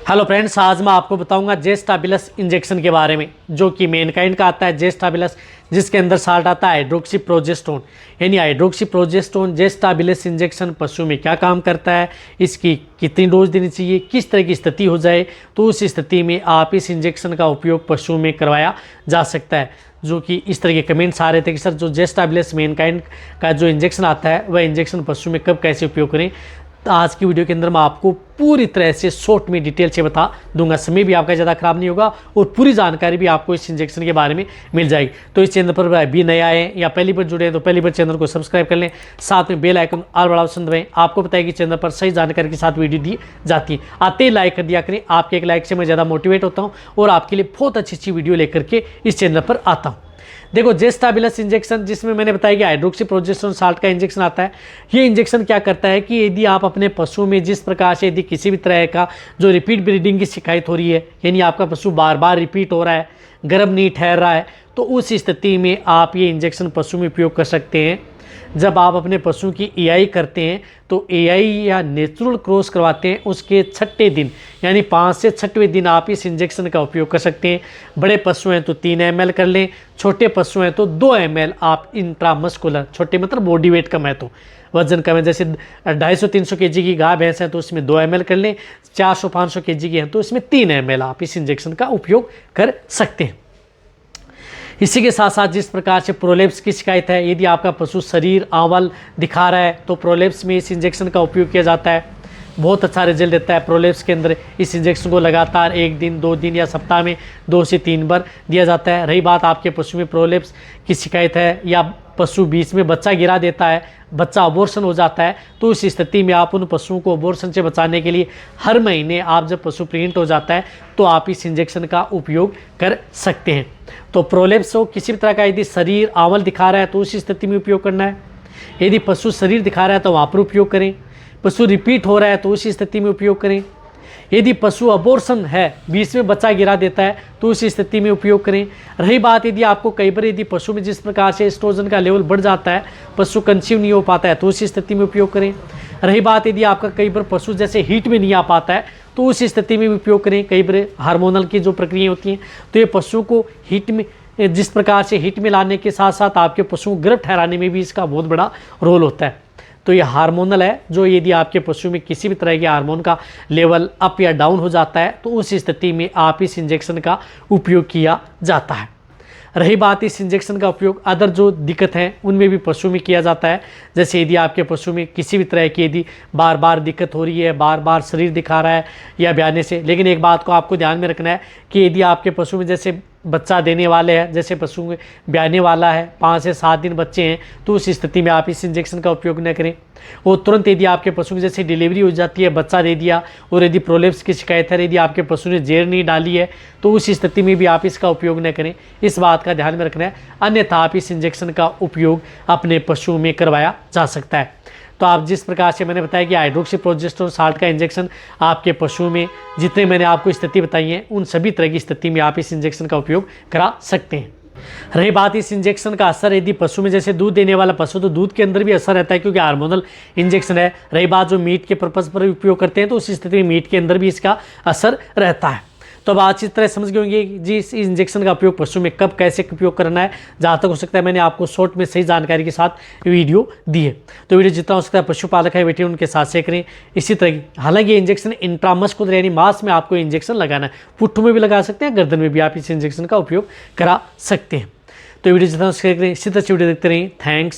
Hello friends, आज मैं आपको बताऊंगा जेस्टाबिलस इंजेक्शन के बारे में, जो कि मेनकाइंड का आता है जेस्टाबिलस, जिसके अंदर साल्ट आता है हाइड्रोक्सीप्रोजेस्टोन। यानी हाइड्रोक्सीप्रोजेस्टोन जेस्टाबिलस इंजेक्शन पशु में क्या काम करता है, इसकी कितनी डोज देनी चाहिए, किस तरह की स्थिति हो जाए तो उस स्थिति में आप इस इंजेक्शन का उपयोग पशु में करवाया जा सकता है। जो कि इस तरह के कमेंट्स आ रहे थे कि सर जो जेस्टाबिलस मेनकाइंड का जो इंजेक्शन आता है वह इंजेक्शन पशु में कब कैसे उपयोग करें। तो आज की वीडियो के अंदर मैं आपको पूरी तरह से शॉर्ट में डिटेल से बता दूंगा। समय भी आपका ज़्यादा खराब नहीं होगा और पूरी जानकारी भी आपको इस इंजेक्शन के बारे में मिल जाएगी। तो इस चैनल पर भी नए आए हैं या पहली बार जुड़े हैं तो पहली बार चैनल को सब्सक्राइब कर लें, साथ में बेल आइकन ऑल बड़ा ऑप्शन दबाएं। आपको पता है कि चैनल पर सही जानकारी के साथ वीडियो दी जाती है। आते ही लाइक कर दिया करें, आपके एक लाइक से मैं ज़्यादा मोटिवेट होता हूँ और आपके लिए बहुत अच्छी वीडियो लेकर के इस चैनल पर आता हूँ। देखो, जेस्टाबिलस इंजेक्शन, जिसमें मैंने बताया कि हाइड्रोक्सीप्रोजेस्टेरोन साल्ट का इंजेक्शन आता है। ये इंजेक्शन क्या करता है कि यदि आप अपने पशु में जिस प्रकार से यदि किसी भी तरह का जो रिपीट ब्रीडिंग की शिकायत हो रही है, यानी आपका पशु बार बार रिपीट हो रहा है, गर्भ नहीं ठहर रहा है, तो उस स्थिति में आप ये इंजेक्शन पशु में उपयोग कर सकते हैं। जब आप अपने पशु की एआई करते हैं तो एआई या नेचुरल क्रॉस करवाते हैं, उसके 6ठे दिन यानी 5 से 6वें दिन आप इस इंजेक्शन का उपयोग कर सकते हैं। बड़े पशु हैं तो 3 ml कर लें, छोटे पशु हैं तो 2 ml आप इंट्रामस्कुलर, छोटे मतलब बॉडी वेट कम है तो वजन कम है, जैसे 250-300 kg की गाय भैंस है तो उसमें 2 ml कर लें, 400-500 kg की हैं तो इसमें 3 ml आप इस इंजेक्शन का उपयोग कर सकते हैं। इसी के साथ साथ जिस प्रकार से प्रोलेप्स की शिकायत है, यदि आपका पशु शरीर आंवल दिखा रहा है तो प्रोलेप्स में इस इंजेक्शन का उपयोग किया जाता है। बहुत अच्छा रिजल्ट देता है प्रोलेप्स के अंदर। इस इंजेक्शन को लगातार 1 दिन 2 दिन या सप्ताह में 2 से 3 बार दिया जाता है। रही बात आपके पशु में प्रोलेप्स की शिकायत है या पशु बीच में बच्चा गिरा देता है, बच्चा अबॉर्शन हो जाता है, तो उस स्थिति में आप उन पशुओं को अबॉर्शन से बचाने के लिए हर महीने आप जब पशु प्रेग्नेंट हो जाता है तो आप इस इंजेक्शन का उपयोग कर सकते हैं। तो प्रोलेप्स हो किसी भी तरह का यदि शरीर आंवल दिखा रहा है तो उस स्थिति में उपयोग करना है। यदि पशु शरीर दिखा रहा है तो वहाँ पर उपयोग करें। पशु रिपीट हो रहा है तो उस स्थिति में उपयोग करें। यदि पशु अबॉर्शन है, बीच में बच्चा गिरा देता है तो उस स्थिति में उपयोग करें। रही बात यदि आपको कई बार यदि पशु में जिस प्रकार से एस्ट्रोजन का लेवल बढ़ जाता है, पशु कंसीव नहीं हो पाता है तो उस स्थिति में उपयोग करें। रही बात यदि आपका कई बार पशु जैसे हीट में नहीं आ पाता है तो उस स्थिति में उपयोग करें। कई बार हार्मोनल की जो प्रक्रिया होती हैं तो ये पशु को हीट में, जिस प्रकार से हीट में लाने के साथ साथ आपके पशु को गर्भ ठहराने में भी इसका बहुत बड़ा रोल होता है। तो ये हार्मोनल है, जो यदि आपके पशु में किसी भी तरह के हार्मोन का लेवल अप या डाउन हो जाता है तो उस स्थिति में आप इस इंजेक्शन का उपयोग किया जाता है। रही बात इस इंजेक्शन का उपयोग अदर जो दिक्कत है उनमें भी पशु में किया जाता है। जैसे यदि आपके पशु में किसी भी तरह की यदि बार बार दिक्कत हो रही है, बार बार शरीर दिखा रहा है या ब्याने से, लेकिन एक बात को आपको ध्यान में रखना है कि यदि आपके पशु में जैसे बच्चा देने वाले हैं, जैसे पशु में ब्याने वाला है, 5 से 7 दिन बच्चे हैं, तो उस स्थिति में आप इस इंजेक्शन का उपयोग न करें। और तुरंत यदि आपके पशु की जैसे डिलीवरी हो जाती है, बच्चा दे दिया और यदि प्रोलेप्स की शिकायत है, यदि आपके पशु ने जेर नहीं डाली है तो उस स्थिति में भी आप इसका उपयोग न करें। इस बात का ध्यान में रखना है, अन्यथा आप इस इंजेक्शन का उपयोग अपने पशु में करवाया जा सकता है। तो आप जिस प्रकार से मैंने बताया कि हाइड्रोक्सीप्रोजेस्टेरोन साल्ट का इंजेक्शन आपके पशु में जितने मैंने आपको स्थिति बताई है उन सभी तरह की स्थिति में आप इस इंजेक्शन का उपयोग करा सकते हैं। रही बात इस इंजेक्शन का असर, यदि पशु में जैसे दूध देने वाला पशु तो दूध के अंदर भी असर रहता है क्योंकि हार्मोनल इंजेक्शन है। रही बात जो मीट के पर्पज़ पर उपयोग करते हैं तो उस स्थिति में मीट के अंदर भी इसका असर रहता है। तो अब आज इस तरह समझ गए होंगे जी इस इंजेक्शन का उपयोग पशु में कब कैसे उपयोग करना है। जहाँ तक हो सकता है मैंने आपको शॉर्ट में सही जानकारी के साथ वीडियो दी है। तो वीडियो जितना हो सकता है पशुपालक है बेटे उनके साथ शेयर करें। इसी तरह की, हालांकि ये इंजेक्शन इंट्रामस्कुलर यानी मांस में आपको इंजेक्शन लगाना है, पुट्ठों में भी लगा सकते हैं, गर्दन में भी आप इस इंजेक्शन का उपयोग करा सकते हैं। तो वीडियो जितना शेयर करें, इसी तरह से वीडियो देखते रहें। थैंक्स।